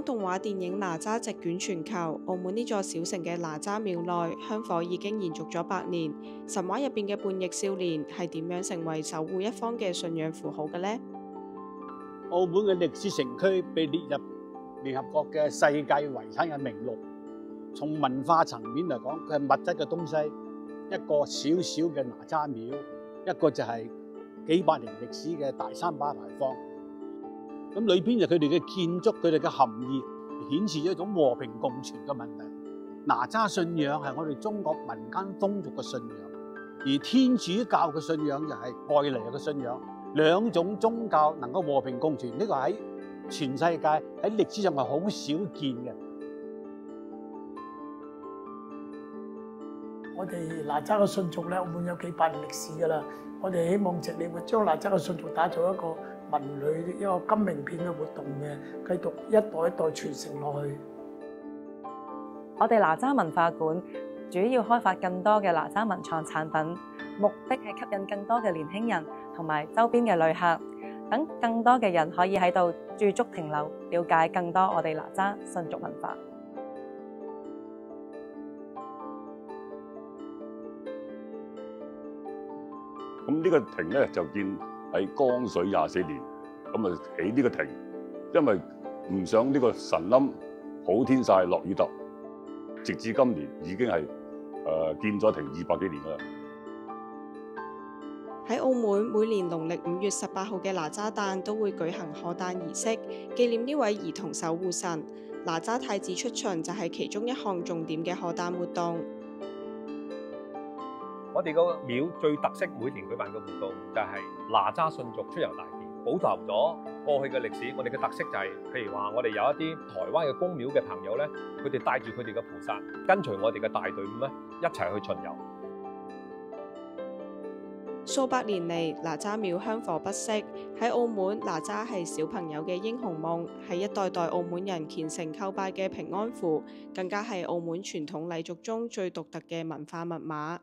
當動畫電影哪吒席捲全球，澳門呢座小城嘅哪吒廟內香火已經延續咗100年。神話入邊嘅叛逆少年係點樣成為守護一方嘅信仰符號嘅呢？澳門嘅歷史城區被列入聯合國嘅世界遺產嘅名錄。從文化層面嚟講，佢係物質嘅東西，一個小小嘅哪吒廟，一個就係幾百年歷史嘅大三巴牌坊。咁裏邊就佢哋嘅建築，佢哋嘅含義，顯示一種和平共存嘅問題。哪吒信仰係我哋中國民間風俗嘅信仰，而天主教嘅信仰就係外嚟嘅信仰。兩種宗教能夠和平共存，呢個喺全世界喺歷史上係好少見嘅。我哋哪吒嘅信俗咧，澳門有幾百年歷史㗎啦。我哋希望藉你會將哪吒嘅信俗打造一個文旅一個金名片嘅活動嘅，繼續一代一代傳承落去。我哋哪吒文化館主要開發更多嘅哪吒文創產品，目的係吸引更多嘅年輕人同埋周邊嘅旅客，等更多嘅人可以喺度駐足停留，了解更多我哋哪吒信俗文化。咁呢個亭咧就建喺光緒24年，咁啊起呢個亭，因為唔想呢個神冧好天曬落雨揼，直至今年已經係建咗亭200幾年㗎啦。喺澳門，每年農曆5月18號嘅哪吒誕都會舉行賀誕儀式，紀念呢位兒童守護神。哪吒太子出巡就係其中一項重點嘅賀誕活動。我哋個廟最特色，每年舉辦嘅活動就係哪吒信俗出遊大典，保留咗過去嘅歷史。我哋嘅特色就係，譬如話我哋有一啲台灣嘅宮廟嘅朋友咧，佢哋帶住佢哋嘅菩薩，跟隨我哋嘅大隊伍咧，一齊去巡遊。數百年嚟，哪吒廟香火不息。喺澳門，哪吒係小朋友嘅英雄夢，係一代代澳門人虔誠叩拜嘅平安符，更加係澳門傳統禮俗中最獨特嘅文化密碼。